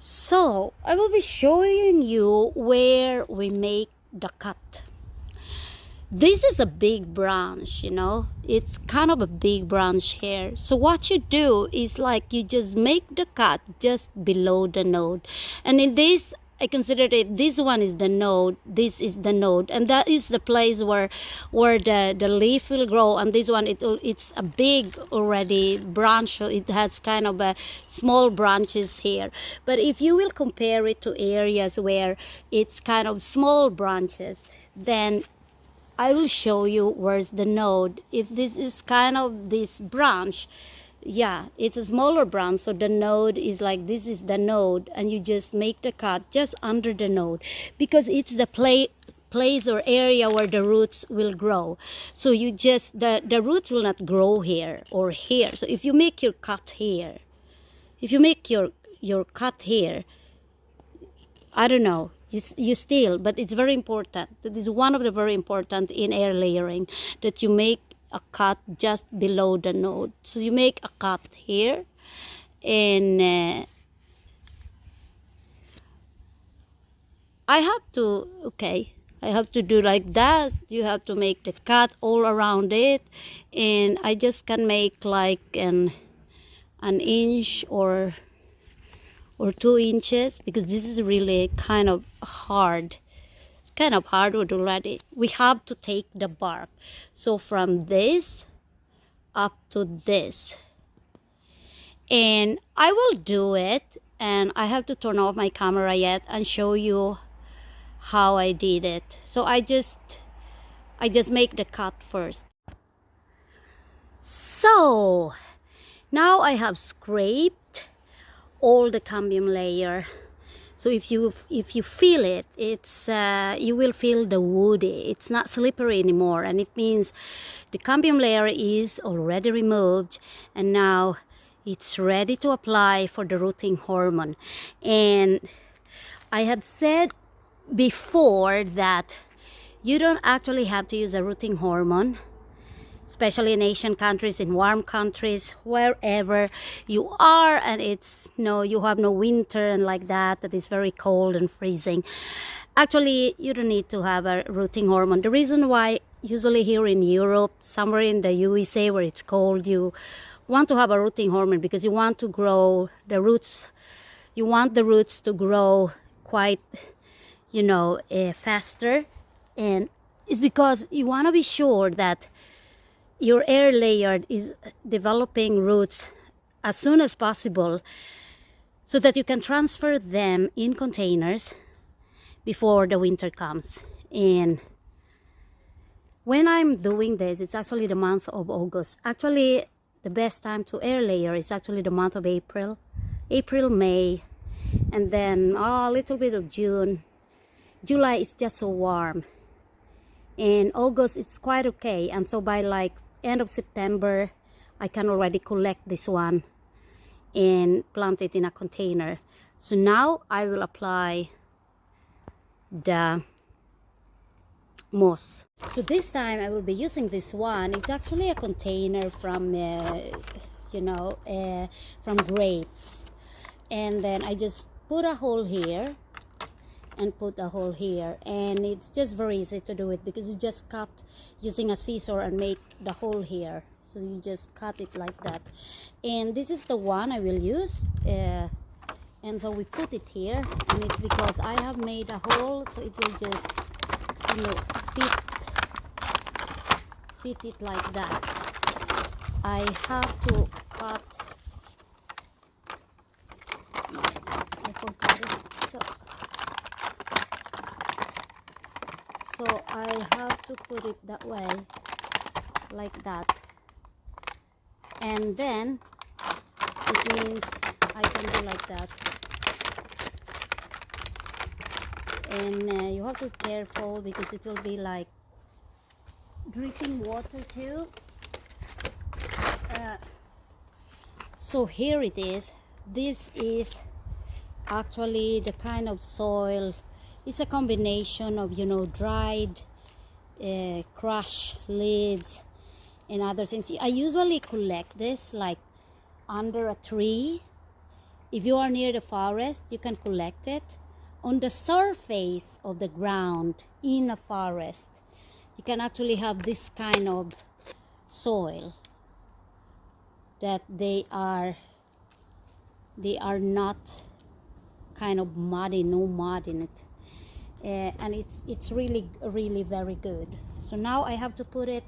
So I will be showing you where we make the cut. This is a big branch, it's kind of a big branch here. So what you do is like you just make the cut just below the node. And in this, I consider it, this one is the node, this is the node, and that is the place where the leaf will grow. And this one, it's a big already branch, so it has kind of a small branches here. But if you will compare it to areas where it's kind of small branches, then I will show you where's the node. If this is kind of this branch, yeah, it's a smaller branch, so the node is like, this is the node, and you just make the cut just under the node, because it's the place or area where the roots will grow. So you just, the roots will not grow here or here. So if you make your cut here, if you make your cut here, I don't know, you still, but it's very important. That is one of the very important in air layering, that you make a cut just below the node. So you make a cut here, and I have to do like that. You have to make the cut all around it, and I just can make like an inch or 2 inches, because this is really kind of hard. It's kind of hard already. We have to take the bark. So from this up to this. And I will do it, and I have to turn off my camera yet and show you how I did it. So I just make the cut first. So now I have scraped all the cambium layer. So if you feel it, it's you will feel the woody. It's not slippery anymore, and it means the cambium layer is already removed, and now it's ready to apply for the rooting hormone. And I had said before that you don't actually have to use a rooting hormone, especially in Asian countries, in warm countries, wherever you are, and it's you have no winter and like that is very cold and freezing. Actually, you don't need to have a rooting hormone. The reason why usually here in Europe, somewhere in the USA where it's cold, you want to have a rooting hormone, because you want to grow the roots. You want the roots to grow quite, faster, and it's because you want to be sure that your air layer is developing roots as soon as possible, so that you can transfer them in containers before the winter comes. And when I'm doing this, it's actually the month of August. Actually, the best time to air layer is actually the month of April, May, and then a little bit of June. July is just so warm, and August it's quite okay. And so by like end of September, I can already collect this one and plant it in a container. So now I will apply the moss. So this time I will be using this one. It's actually a container from from grapes, and then I just put a hole here and put a hole here, and it's just very easy to do it, because you just cut using a scissor and make the hole here. So you just cut it like that, and this is the one I will use, and so we put it here, and it's because I have made a hole, so it will just fit it like that. I have to cut, I forgot it. So I have to put it that way, like that, and then it means I can do like that. And you have to be careful, because it will be like dripping water too. So here it is. This is actually the kind of soil. It's a combination of dried crushed leaves and other things. I usually collect this like under a tree, if you are near the forest, you can collect it on the surface of the ground in a forest. You can actually have this kind of soil that they are not kind of muddy, no mud in it, and it's really very good. So now I have to put it,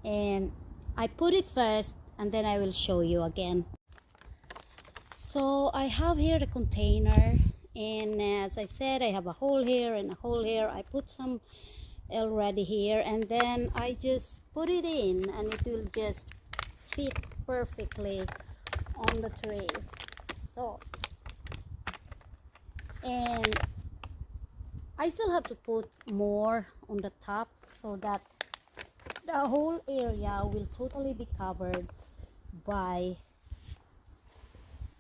and I put it first and then I will show you again. So I have here the container, and as I said, I have a hole here and a hole here. I put some already here, and then I just put it in, and it will just fit perfectly on the tray. So, and I still have to put more on the top so that the whole area will totally be covered by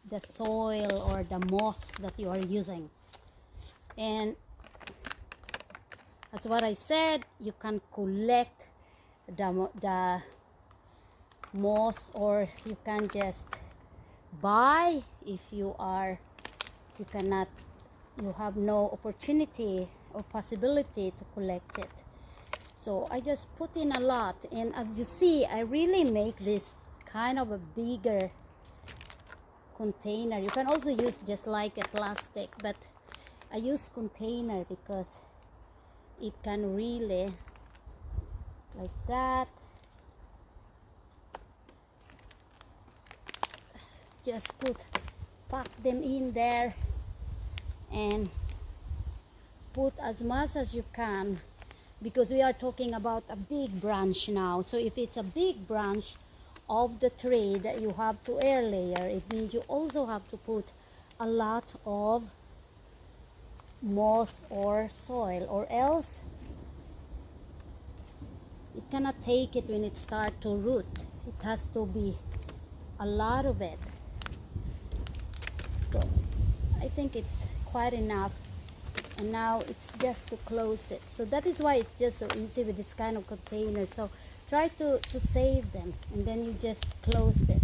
the soil or the moss that you are using. And as what I said, you can collect the moss, or you can just buy if you have no opportunity or possibility to collect it. So I just put in a lot, and as you see, I really make this kind of a bigger container. You can also use just like a plastic, but I use container because it can really, like that, just pack them in there and put as much as you can, because we are talking about a big branch now. So if it's a big branch of the tree that you have to air layer, it means you also have to put a lot of moss or soil, or else it cannot take it when it starts to root. It has to be a lot of it. So I think it's quite enough, and now it's just to close it. So that is why it's just so easy with this kind of container. So try to save them, and then you just close it,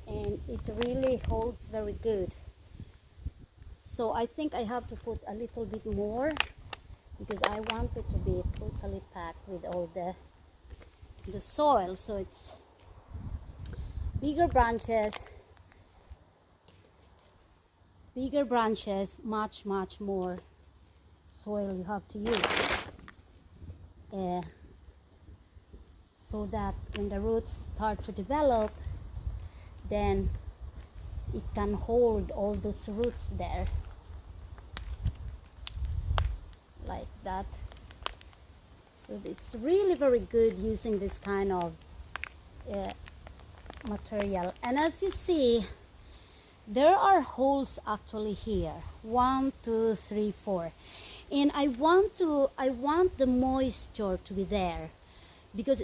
and it really holds very good. So I think I have to put a little bit more, because I want it to be totally packed with all the soil. So it's bigger branches, much more soil you have to use, so that when the roots start to develop, then it can hold all those roots there, like that. So it's really very good using this kind of material. And as you see, there are holes actually here, 1, 2, 3, 4, and I want the moisture to be there, because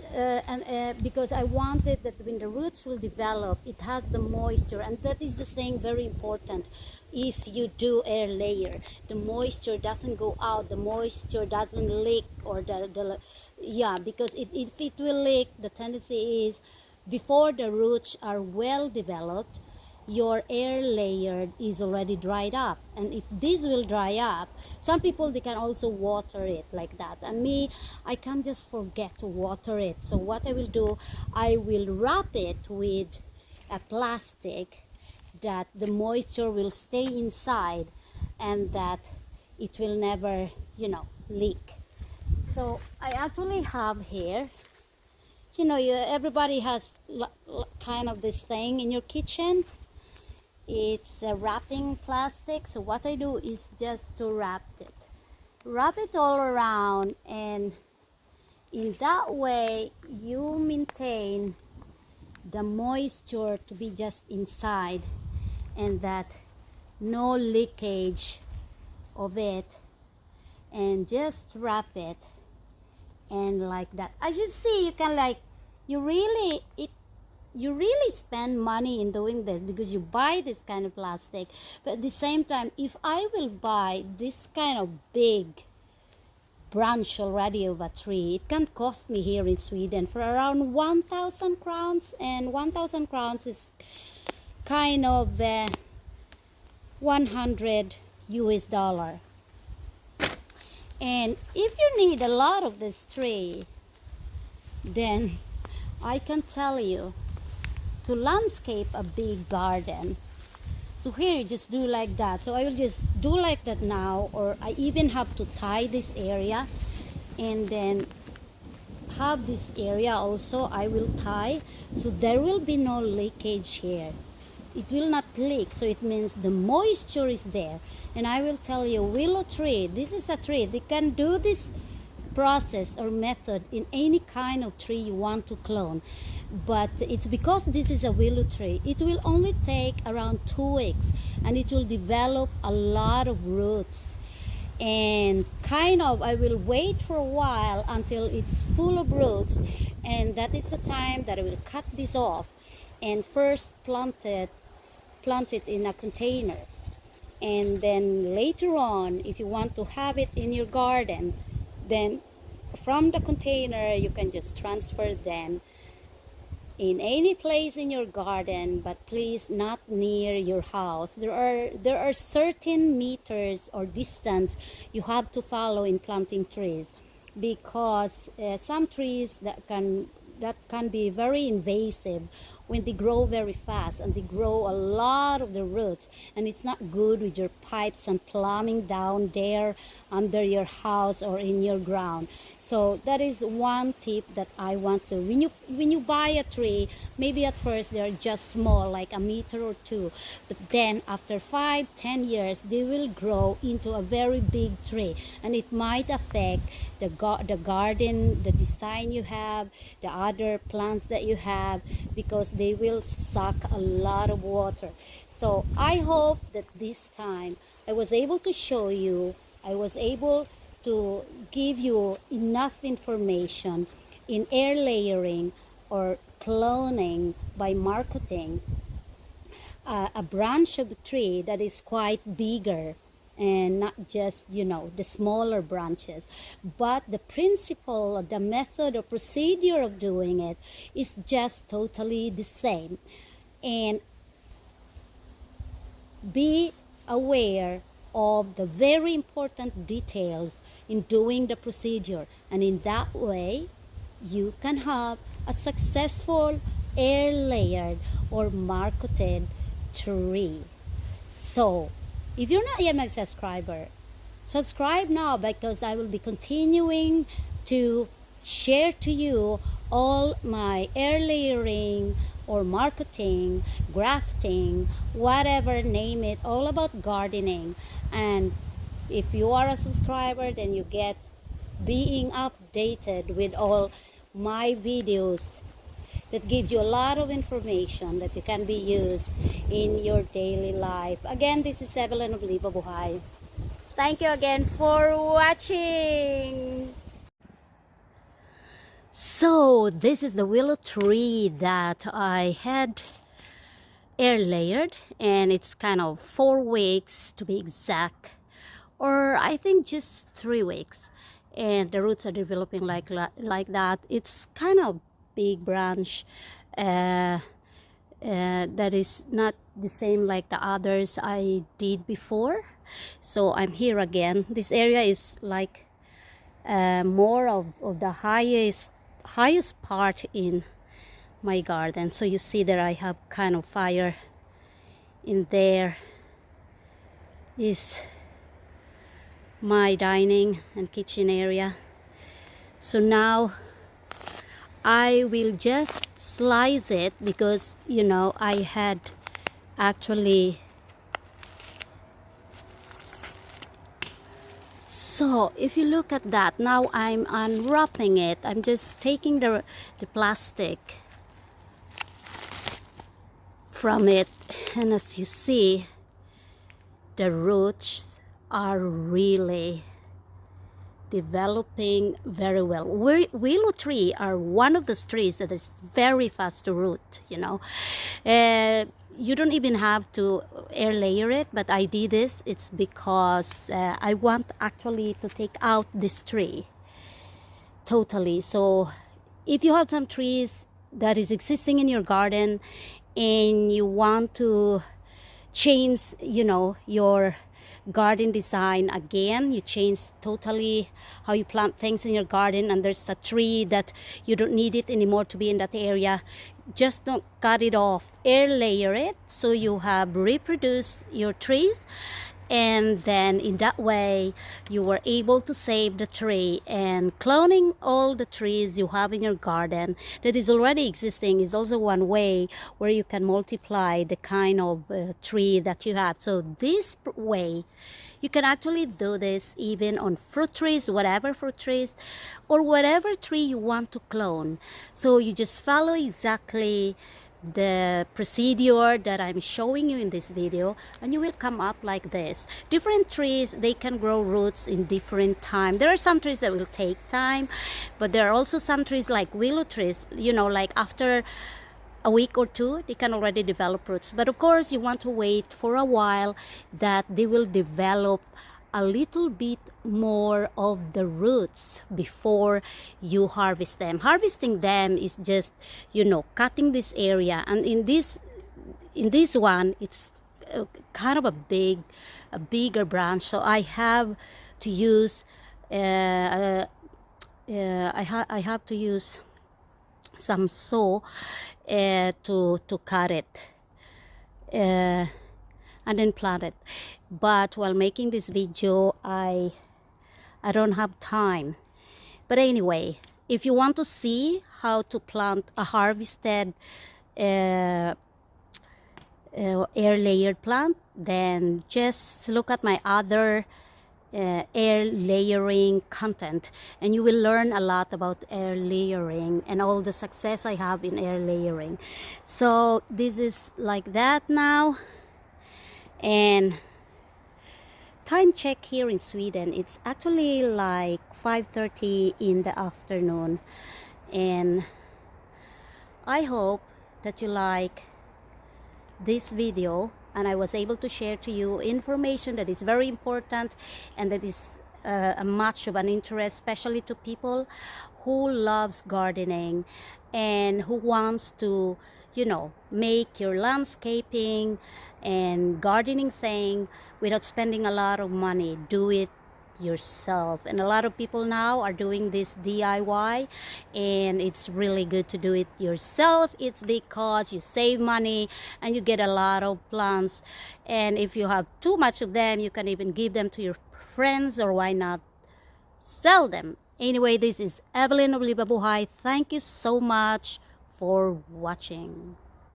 because I wanted that when the roots will develop, it has the moisture. And that is the thing, very important. If you do air layer, the moisture doesn't go out, the moisture doesn't leak, or because if it will leak, the tendency is, before the roots are well developed, your air layer is already dried up. And if this will dry up, some people, they can also water it like that, and me, I can't just forget to water it. So what I will do, I will wrap it with a plastic that the moisture will stay inside, and that it will never, leak. So I actually have here, everybody has kind of this thing in your kitchen. It's a wrapping plastic. So what I do is just to wrap it all around, and in that way you maintain the moisture to be just inside, and that no leakage of it, and just wrap it, and like that. As you see, you can you really spend money in doing this, because you buy this kind of plastic. But at the same time, if I will buy this kind of big branch already of a tree, it can cost me here in Sweden for around 1,000 crowns, and 1,000 crowns is kind of 100 US dollar. And if you need a lot of this tree, then I can tell you to landscape a big garden. So here you just do like that. So I will just do like that now, or I even have to tie this area, and then have this area also I will tie, so there will be no leakage here. It will not leak, so it means the moisture is there. And I will tell you, willow tree, this is a tree, they can do this process or method in any kind of tree you want to clone. But it's because this is a willow tree, it will only take around 2 weeks, and it will develop a lot of roots. And kind of I will wait for a while until it's full of roots, and that is the time that I will cut this off and first plant it in a container. And then later on, if you want to have it in your garden, then from the container you can just transfer them in any place in your garden, but please not near your house. There are certain meters or distance you have to follow in planting trees, because some trees that can be very invasive when they grow very fast, and they grow a lot of the roots, and it's not good with your pipes and plumbing down there under your house or in your ground. So that is one tip that I want to, when you buy a tree, maybe at first they're just small, like a meter or two, but then after 5-10 years they will grow into a very big tree, and it might affect the garden, the design you have, the other plants that you have, because they will suck a lot of water. So I hope that this time I was able to show you, I was able to give you enough information in air layering or cloning by marketing a branch of a tree that is quite bigger, and not just, you know, the smaller branches, but the principle, the method or procedure of doing it is just totally the same. And be aware of the very important details in doing the procedure, and in that way you can have a successful air layered or marketed tree. So if you're not yet my subscriber, subscribe now, because I will be continuing to share to you all my air layering or marketing, grafting, whatever, name it, all about gardening. And if you are a subscriber, then you get being updated with all my videos that gives you a lot of information that you can be used in your daily life. Again, this is Evelyn of Liba Buhay. Thank you again for watching. So this is the willow tree that I had air layered, and it's kind of 4 weeks to be exact, or I think just 3 weeks, and the roots are developing like that. It's kind of big branch that is not the same like the others I did before. So I'm here again. This area is like more of the highest part in my garden. So you see there I have kind of fire in there. Is my dining and kitchen area. So now I will just slice it, because you know I had actually, so if you look at that, now I'm unwrapping it. I'm just taking the plastic from it, and as you see, the roots are really developing very well. Willow tree are one of those trees that is very fast to root, you know. You don't even have to air layer it, but I did this. It's because I want actually to take out this tree totally. So if you have some trees that is existing in your garden and you want to change, your garden design again, you change totally how you plant things in your garden, and there's a tree that you don't need it anymore to be in that area, just don't cut it off, air layer it so you have reproduced your trees, and then in that way you were able to save the tree. And cloning all the trees you have in your garden that is already existing is also one way where you can multiply the kind of tree that you have. So this way you can actually do this even on fruit trees, whatever fruit trees or whatever tree you want to clone. So you just follow exactly the procedure that I'm showing you in this video, and you will come up like this. Different trees, they can grow roots in different time. There are some trees that will take time, but there are also some trees like willow trees, like after a week or two they can already develop roots. But of course you want to wait for a while that they will develop a little bit more of the roots before you harvest them. Harvesting them is just, cutting this area, and in this one it's kind of a bigger branch, so I have to use I have to use some saw to cut it and then plant it. But while making this video I don't have time. But anyway, if you want to see how to plant a harvested air layered plant, then just look at my other air layering content, and you will learn a lot about air layering and all the success I have in air layering. So this is like that now, and time check here in Sweden, it's actually like 5:30 in the afternoon, and I hope that you like this video and I was able to share to you information that is very important and that is a much of an interest, especially to people who loves gardening and who wants to, make your landscaping and gardening thing without spending a lot of money. Do it yourself. And a lot of people now are doing this DIY, and it's really good to do it yourself. It's because you save money and you get a lot of plants, and if you have too much of them you can even give them to your friends, or why not sell them. Anyway, this is Evelyn of Libabuhay. Thank you so much for watching.